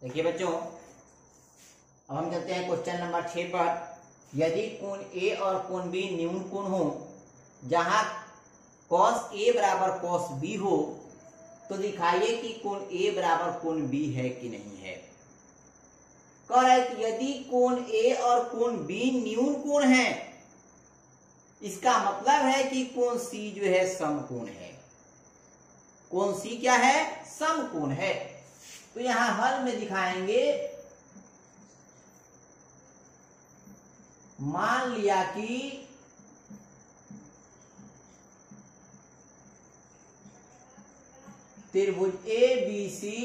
देखिए बच्चों, अब हम चलते हैं क्वेश्चन नंबर 6 पर। यदि कोण ए और कोण बी न्यून कोण हो, जहां cos ए बराबर cos बी हो, तो दिखाइए कि कोण ए बराबर कोण बी है कि नहीं है। कह रहा है कि यदि कोण ए और कोण बी न्यून कोण है, इसका मतलब है कि कोण सी जो है समकोण है। कोण सी क्या है? समकोण है। तो यहां हल में दिखाएंगे, मान लिया कि त्रिभुज ए बी सी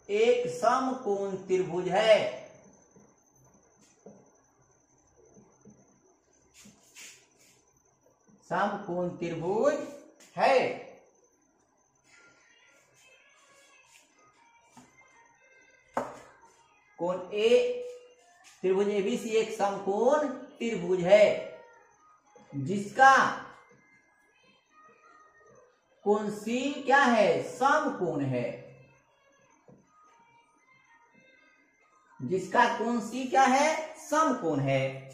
एक समकोण त्रिभुज है। समकोण त्रिभुज है। कोण ए, त्रिभुज एबीसी एक समकोण त्रिभुज है जिसका कोण सी क्या है? समकोण है। जिसका कोण सी क्या है? समकोण है।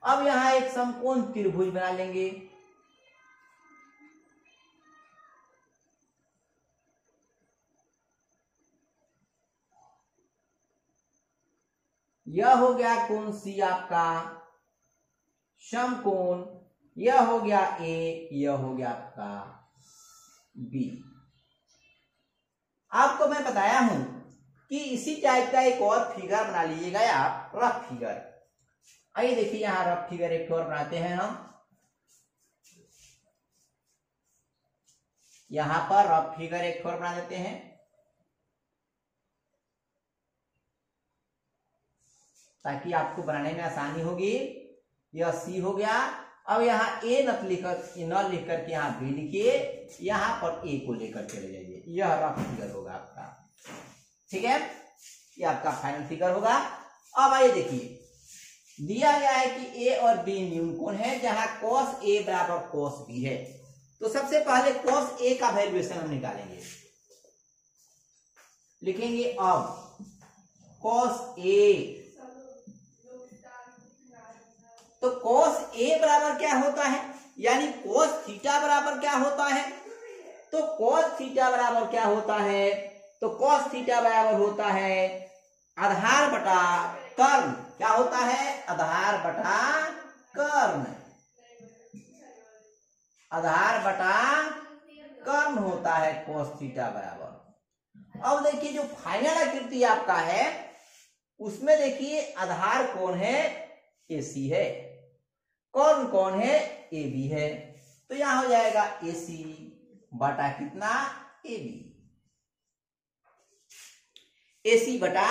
अब यहां एक समकोण त्रिभुज बना लेंगे। यह हो गया कोण सी आपका समकोण, यह हो गया ए, यह हो गया आपका बी। आपको मैं बताया हूं कि इसी टाइप का एक और फिगर बना लीजिएगा आप, रफ फिगर। आइए देखिए, यहां रफ फिगर एक और बनाते हैं हम। यहां पर रफ फिगर एक और बना देते हैं ताकि आपको बनाने में आसानी होगी। यह सी हो गया। अब यहाँ ए न लिख करके यहाँ बी लिखिए, यहाँ पर ए को लेकर चले जाइए। यह रफ फिगर होगा आपका, ठीक है? यह आपका फाइनल फिगर होगा। अब आइए देखिए, दिया गया है कि ए और बी न्यून कोण है जहां cos ए बराबर cos बी है। तो सबसे पहले cos ए का वैल्यूएशन हम निकालेंगे। लिखेंगे अब cos ए, तो cos ए बराबर क्या होता है, यानी cos थीटा बराबर क्या होता है? तो cos थीटा बराबर क्या होता है? तो cos थीटा बराबर होता है आधार बटा कर्ण। क्या होता है? आधार बटा कर्ण। आधार बटा कर्ण होता है cos थीटा बराबर। अब देखिए, जो फाइनल आकृति आपका है उसमें देखिए आधार कौन है? AC है। कर्ण कौन है? AB है। तो यहां हो जाएगा AC बटा कितना? AB। AC बटा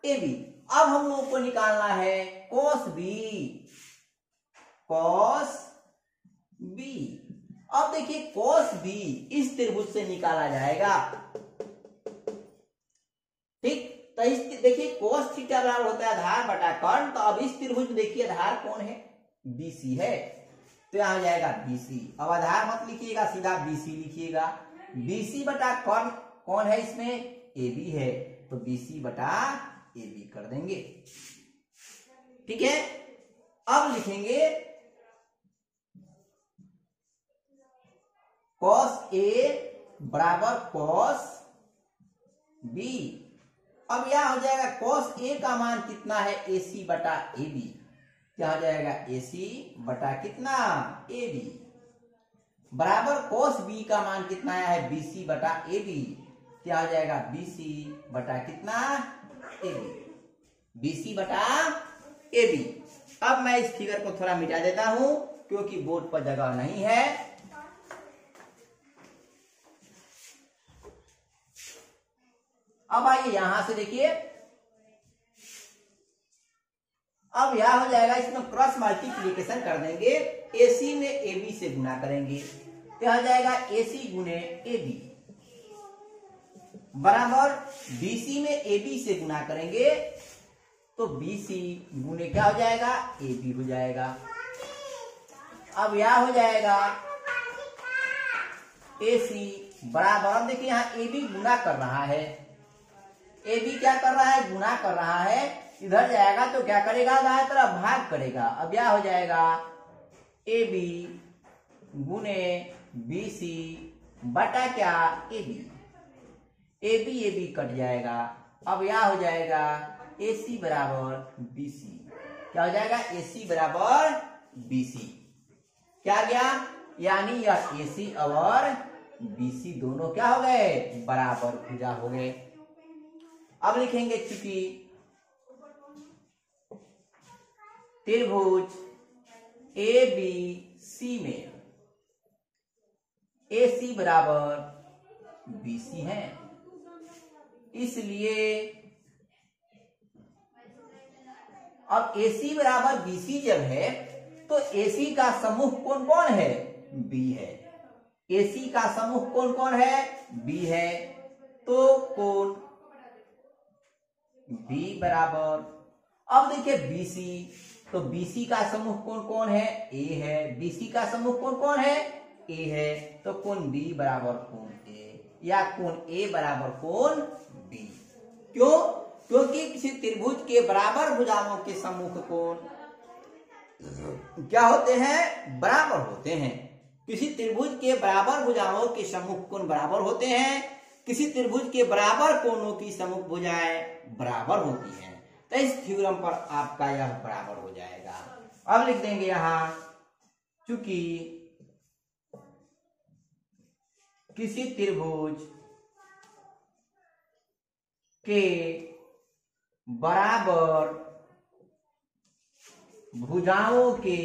AB। अब हम लोगों को निकालना है cos B। cos B। अब देखिए cos B इस त्रिभुज से निकाला जाएगा, ठीक? तो इस देखिए cos थीटा बराबर होता है आधार बटा कर्ण। तो अब इस त्रिभुज में देखिए आधार कौन है? BC है। तो यहां हो जाएगा BC। अब आधार मत लिखिएगा, सीधा BC लिखिएगा। BC बटा कर्ण कौन है इसमें? AB है। तो BC बटा AB कर देंगे, ठीक है? अब लिखेंगे cos A बराबर cos B। अब यह हो जाएगा cos A का मान कितना है? AC बटा AB। क्या हो जाएगा? AC बटा कितना? AB बराबर cos B का मान कितना आया है? BC बटा AB। क्या हो जाएगा? BC बटा कितना? AB। BC बटा AB। अब मैं इस फिगर को थोड़ा मिटा देता हूं क्योंकि बोर्ड पर जगह नहीं है। अब आइए यहां से देखिए, अब यह हो जाएगा, इसमें क्रॉस मल्टीप्लीकेशन कर देंगे। AC में AB से गुना करेंगे तो हो जाएगा AC गुने AB बराबर BC में AB से गुना करेंगे तो BC गुने क्या हो जाएगा? AB हो जाएगा। अब यह हो जाएगा AC बराबर, अब देखिए यहाँ ए बी गुना कर रहा है, ए बी क्या कर रहा है, गुना कर रहा है, इधर जाएगा तो क्या करेगा, दाएं तरफ भाग करेगा। अब यह हो जाएगा ए बी गुने बी सी बटा क्या, ए बी कट जाएगा। अब यह हो जाएगा ए सी बराबर बी सी, क्या हो जाएगा, ए सी बराबर बी सी, क्या गया, यानी यह ए सी और बी सी दोनों क्या हो गए, बराबर भुजा हो गए। अब लिखेंगे चूंकि त्रिभुज ए बी सी में ए सी बराबर बी सी है, इसलिए अब ए सी बराबर बी सी जब है तो ए सी का समूह कौन कौन है, बी है। ए सी का समूह कौन कौन है, बी है, तो कोण बी बराबर, अब देखिए बीसी, तो बीसी का समूह कौन कौन है, ए है, बीसी का समूह कौन कौन है, ए है, तो कोण बी बराबर कोण ए, या कोण ए बराबर कोण बी। क्यों, क्योंकि किसी त्रिभुज के बराबर भुजाओं के समूह कोण क्या होते हैं, बराबर होते हैं। किसी त्रिभुज के बराबर भुजाओं के समूह कोण बराबर होते हैं, किसी त्रिभुज के बराबर कोणों की समूह भुजाएं बराबर होती हैं। तो इस थ्योरम पर आपका यह बराबर हो जाएगा। अब लिख देंगे यहां, चूंकि किसी त्रिभुज के बराबर भुजाओं के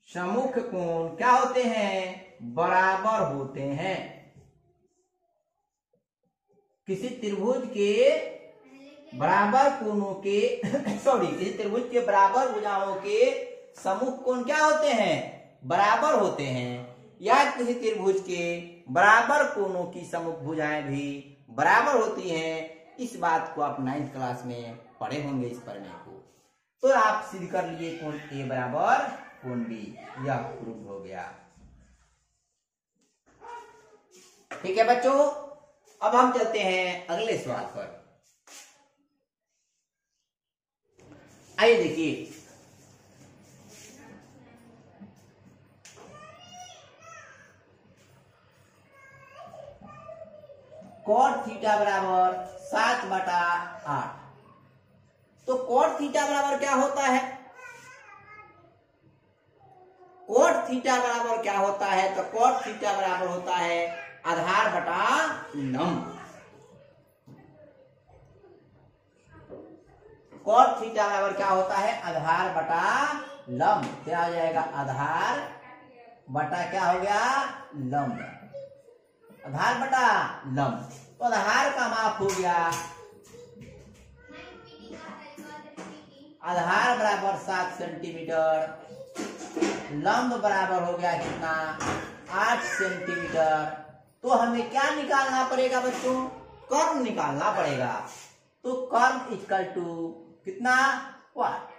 सम्मुख कोण क्या होते हैं, बराबर होते हैं। किसी त्रिभुज के बराबर कोणों के किसी त्रिभुज के बराबर भुजाओं के सम्मुख कोण क्या होते हैं, बराबर होते हैं, या किसी त्रिभुज के बराबर कोणों की सम्मुख भुजाएं भी बराबर होती हैं। इस बात को आप 9th क्लास में पढ़े होंगे इस प्रमेय को। तो आप सिद्ध कर लिए कोण ए बराबर कोण बी, यह प्रूव हो गया। ठीक है बच्चों, अब हम चलते हैं अगले सवाल पर। आइए देखिए, कॉट थीटा बराबर 7/8। तो कॉट थीटा बराबर क्या होता है, कॉट थीटा बराबर क्या होता है, तो कॉट थीटा बराबर होता है आधार बटा लंब। कॉट थीटा बराबर क्या होता है, आधार बटा लंब। क्या हो जाएगा, आधार बटा क्या हो गया, लंब, आधार बटा लंब। तो आधार का माप हो गया, आधार बराबर 7 सेंटीमीटर, लंब बराबर हो गया कितना, 8 सेंटीमीटर। तो हमें क्या निकालना पड़ेगा बच्चों, कर्ण निकालना पड़ेगा। तो कर्ण इक्वल टू कितना, क्वाट,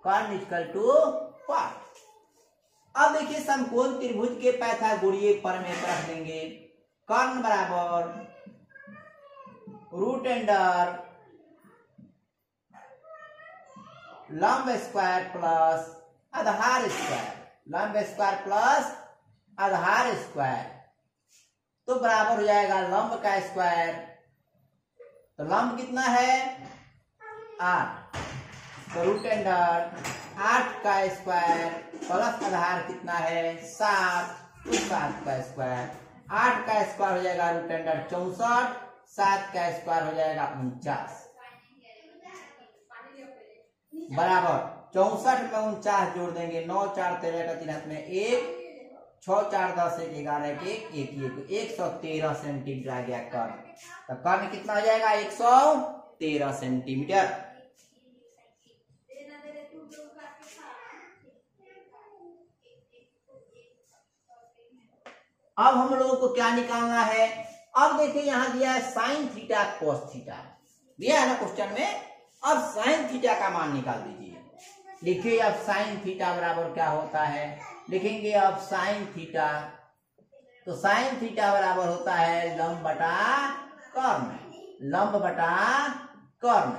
कर्ण इक्वल टू क्वाट। अब देखिए समकोण त्रिभुज के पाइथागोरीय प्रमेय पर रख देंगे, कर्ण बराबर रूट अंडर लंब स्क्वायर प्लस आधार स्क्वायर, लंब स्क्वायर प्लस आधार स्क्वायर, तो बराबर हो जाएगा लंब का स्क्वायर। तो लंब कितना है, 8, तो रूट अंडर 8 का स्क्वायर प्लस आधार कितना है, 7, तो 7 का स्क्वायर। 8 का स्क्वायर हो जाएगा रूट अंडर 64, 7 का स्क्वायर हो जाएगा 49, बराबर 64 में 49 जोड़ देंगे, 9 4 13 का 3 हाथ में 1, 6 4 10 1 11 के 1 113 सेंटीमीटर आ गया कर्ण। तो कर्ण कितना हो जाएगा, 113 सेंटीमीटर। अब हम लोगों को क्या निकालना है, अब देखिए यहां दिया है साइन थीटा कोस थीटा, दिया है ना क्वेश्चन में। अब साइन थीटा का मान निकाल दीजिए। लिखिए अब साइन थीटा बराबर क्या होता है, लिखेंगे अब साइन थीटा, तो साइन थीटा बराबर होता है लंब बटा कर्ण, लंब बटा कर्ण।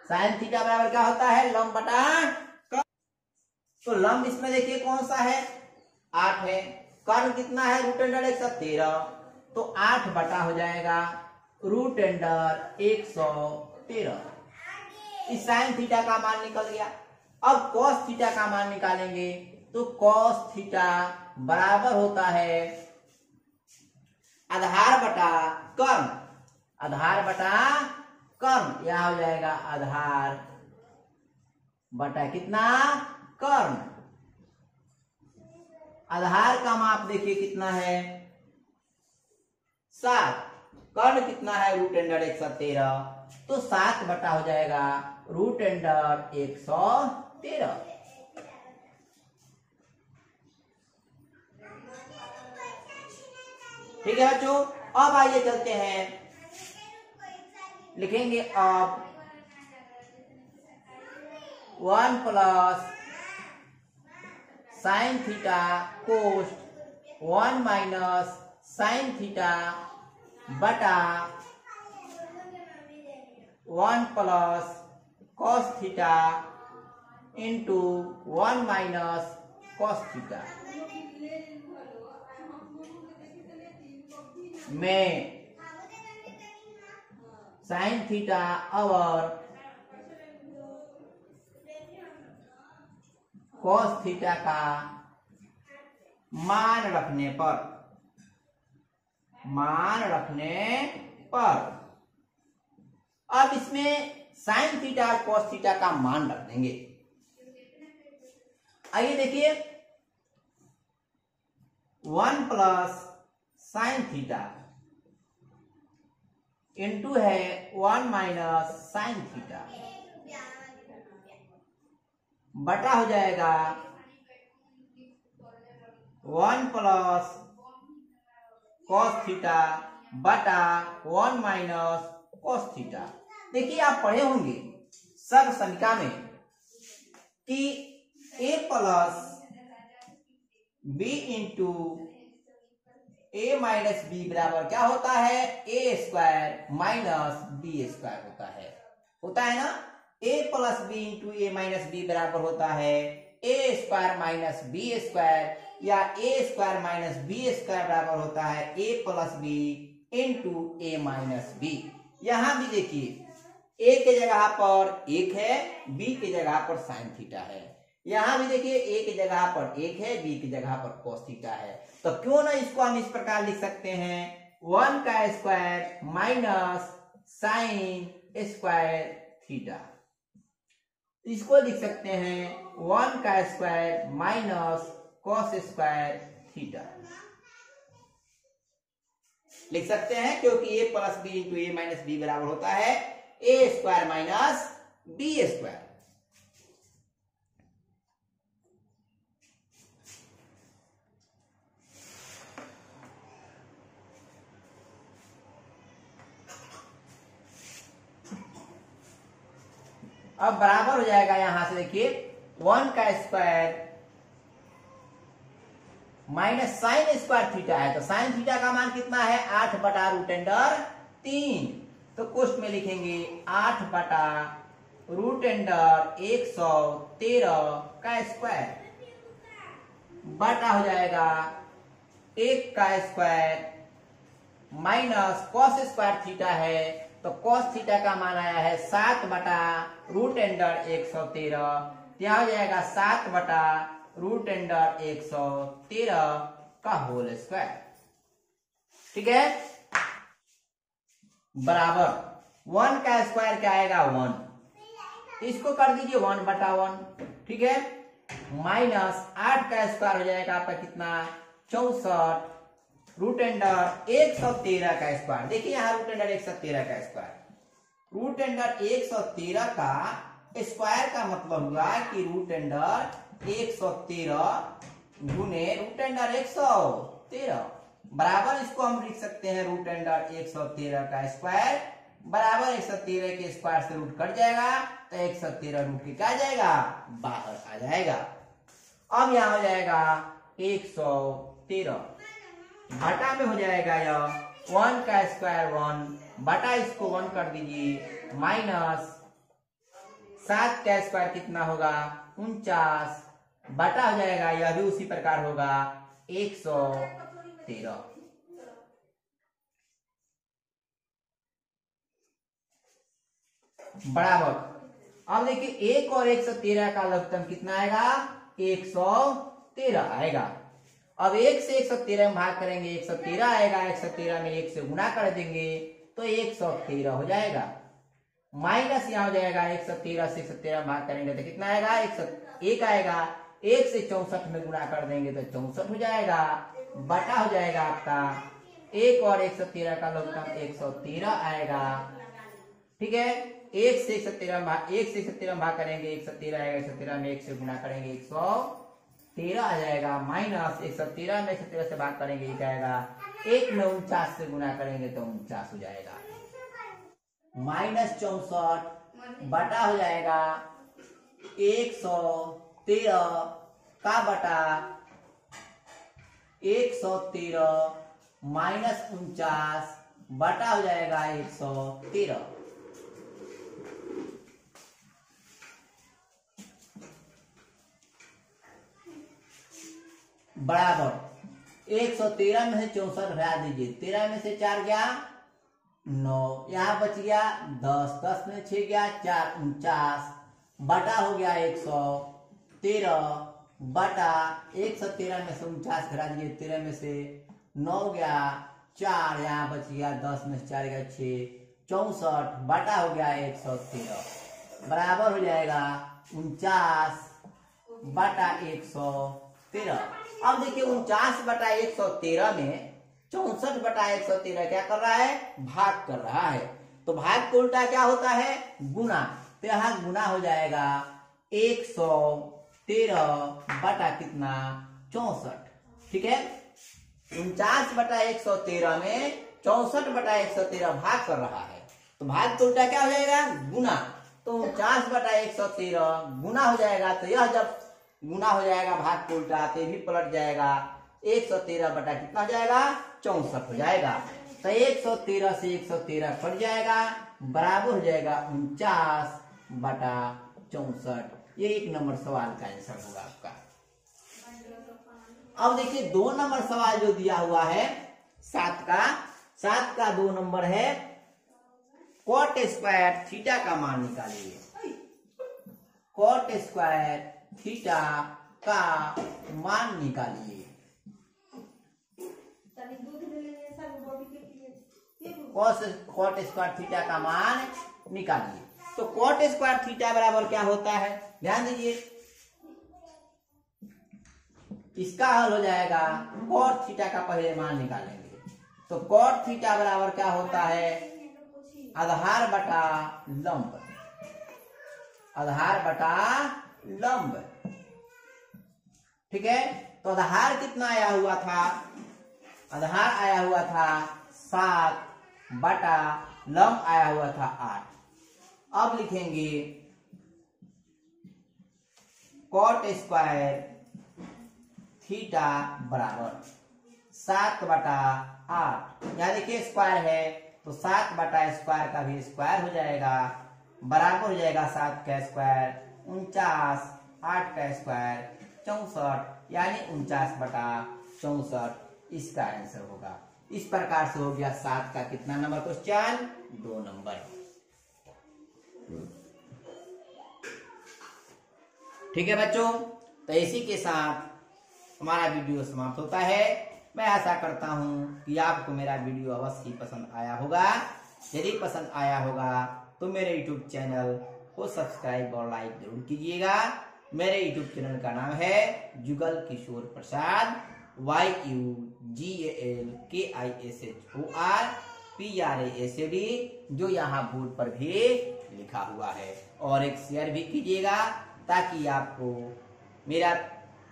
साइन थीटा बराबर क्या होता है, लंब बटा कर्ण। तो लंब इसमें देखिए कौन सा है, 8 है। कर्ण कितना है, रूट अंडर 113, तो 8 बटा हो जाएगा रूट अंडर 113। इस साइन थीटा का मान निकल गया। अब कॉस थीटा का मान निकालेंगे, तो कॉस थीटा बराबर होता है आधार बटा कर्ण, आधार बटा कर्ण। यह हो जाएगा आधार बटा कितना, कर्ण। आधार का माप देखिए कितना है, 7। कर्ण कितना है, रूट अंडर 113, तो 7 बटा हो जाएगा रूट अंडर 113। ठीक है बच्चों, अब आइए चलते हैं, लिखेंगे अब 1 plus sine theta cos 1 minus sine theta बटा 1 plus cos theta into 1 minus cos theta में साइन थीटा और कॉस थीटा का मान रखने पर अब इसमें साइन थीटा और कॉस थीटा का मान रख देंगे। आइए देखिए 1 प्लस साइन थीटा इंटू है 1 माइनस साइन थीटा बटा हो जाएगा 1 प्लस कॉस थीटा बटा 1 माइनस कॉस थीटा। देखिए आप पढ़े होंगे सर्व समीका में कि a plus B into A minus B बराबर क्या होता है, A square minus B square होता है ना। a plus B into A minus B बराबर होता है A square minus B square, या A square minus B square बराबर होता है A plus B into A minus B. यहां भी देखिए a के जगह पर 1 है, b के जगह पर साइन थीटा है। यहां भी देखिए a के जगह पर 1 है, b की जगह पर कॉस थीटा है। तो क्यों ना इसको हम इस प्रकार लिख सकते हैं 1 का square minus sine square theta. इसको लिख सकते हैं 1 का square minus cos square theta लिख सकते हैं, क्योंकि a plus B into A minus B बराबर होता है A square minus B square. अब बराबर हो जाएगा यहां से देखिए 1 का square minus sine square theta है, तो साइन थीटा का मान कितना है 8 बटा रूट अंडर 3। तो क्वेश्चन में लिखेंगे 8 बटा रूट अंडर 113 का स्क्वायर बटा हो जाएगा 1 का square minus cos square theta है, तो कॉस थीटा का मान आया है 7 बटा रूट अंडर 113, क्या हो जाएगा 7 बटा रूट अंडर 113 का होल स्क्वायर। ठीक है, बराबर 1 का स्क्वायर क्या आएगा 1, इसको कर दीजिए 1 बटा 1। ठीक है, माइनस 8 का स्क्वायर हो जाएगा आपका कितना 64, रूट अंडर 113 का स्क्वायर। देखिए यहाँ रूट अंडर 113 का स्क्वायर, रूट अंडर 113 का स्क्वायर का मतलब हुआ कि रूट अंडर 113 गुने रूट अंडर 113, बराबर इसको हम लिख सकते हैं रूट अंडर 113 का स्क्वायर बराबर 113 के स्क्वायर से रूट कट जाएगा तो 113 रूट के क्या आ जाएगा, बाहर आ जाएगा। अब यहाँ हो जाएगा 113 घटा में हो जाएगा यह 1 का स्क्वायर 1 बटा इसको 1 कर दीजिए माइनस 7 का स्क्वायर कितना होगा 49 बटा हो जाएगा यह भी उसी प्रकार होगा 113 बराबर। अब देखिए 1 और 113 का लघुत्तम कितना आएगा 113 आएगा। अब 1 से 113 में भाग करेंगे 113 आएगा, 113 में 1 से गुणा कर देंगे तो 113 हो जाएगा माइनस यहाँ हो जाएगा 113 से 113 में भाग करेंगे तो कितना आएगा 101 आएगा, 1 से 64 में गुणा कर देंगे तो 64 हो जाएगा बटा हो जाएगा आपका 1 और 113 का लघुत्तम 113 आएगा। ठीक है 1 से 113 में भाग करेंगे 113 आएगा, 113 में 1 से गुणा करेंगे 113 आ जाएगा माइनस 113 में 113 से भाग करेंगे 1 आएगा, 1 में 49 से गुणा करेंगे तो 49 हो जाएगा माइनस 64 बटा हो जाएगा 113 का बटा 113 माइनस 49 बटा हो जाएगा 113 बराबर 113 में से 64 हटा दीजिए, 13 में से 4 गया 9, यहाँ बच गया 10, 10 में 6 गया 4 49 बटा हो गया 113 बटा 113 में से 49 घटा दीजिए, 13 में से 9 गया 4, यहाँ बच गया 10 में से 4 गया 6 64 बटा हो गया 113 बराबर हो जाएगा 49 बटा 113। अब देखिए 49 बटा 113 में 64 बटा 113 क्या कर रहा है भाग कर रहा है, तो भाग को उल्टा क्या होता है गुना, तो यहाँ गुना हो जाएगा 113 बटा कितना 64। ठीक है 49 बटा 113 में 64 बटा 113 भाग कर रहा है, तो भाग को उल्टा क्या हो जाएगा गुना, तो 49 बटा 113 गुना हो जाएगा, तो यह जब गुना हो जाएगा भाग को उल्टा तो भी पलट जाएगा 113 बटा कितना हो जाएगा 64 हो जाएगा, तो 113 से 113 कट जाएगा बराबर हो जाएगा 49 बटा 64। ये 1 नंबर सवाल का आंसर होगा आपका। अब देखिए 2 नंबर सवाल जो दिया हुआ है 7 का 2 नंबर है कॉट स्क्वायर थीटा का मान निकालिए। कॉट स्क्वायर थीटा का मान निकालिए। कॉट स्क्वायर थीटा का मान निकालिए। तो कॉट स्क्वायर थीटा बराबर क्या होता है ध्यान दीजिए, इसका हल हो जाएगा कॉट थीटा का पहले मान निकालेंगे, तो कॉट थीटा बराबर क्या होता है आधार बटा लंब, आधार बटा लंब। ठीक है तो आधार कितना आया हुआ था, आधार आया हुआ था 7 बटा लंब आया हुआ था 8। अब लिखेंगे कॉट स्क्वायर थीटा बराबर 7 बटा 8, यहाँ देखिए स्क्वायर है तो 7 बटा स्क्वायर का भी स्क्वायर हो जाएगा बराबर हो जाएगा 7 का स्क्वायर 49, 8 का स्क्वायर 64, यानी 49 बटा 64 इसका आंसर होगा। इस प्रकार से हो गया 7 का कितना नंबर क्वेश्चन 2 नंबर। ठीक है बच्चों, तो इसी के साथ हमारा वीडियो समाप्त होता है। मैं आशा करता हूं कि आपको मेरा वीडियो अवश्य ही पसंद आया होगा। यदि पसंद आया होगा तो मेरे YouTube चैनल को सब्सक्राइब और लाइक जरूर कीजिएगा। मेरे YouTube चैनल का नाम है जुगल किशोर प्रसाद, YUGALKISHORPRASAD, जो यहाँ बोर्ड पर भी लिखा हुआ है। और एक शेयर भी कीजिएगा ताकि आपको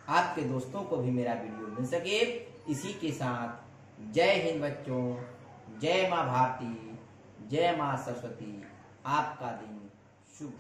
आपके दोस्तों को भी मेरा वीडियो मिल सके। इसी के साथ जय हिंद बच्चों, जय माँ भारती, जय माँ सरस्वती। आपका दिन शुभ।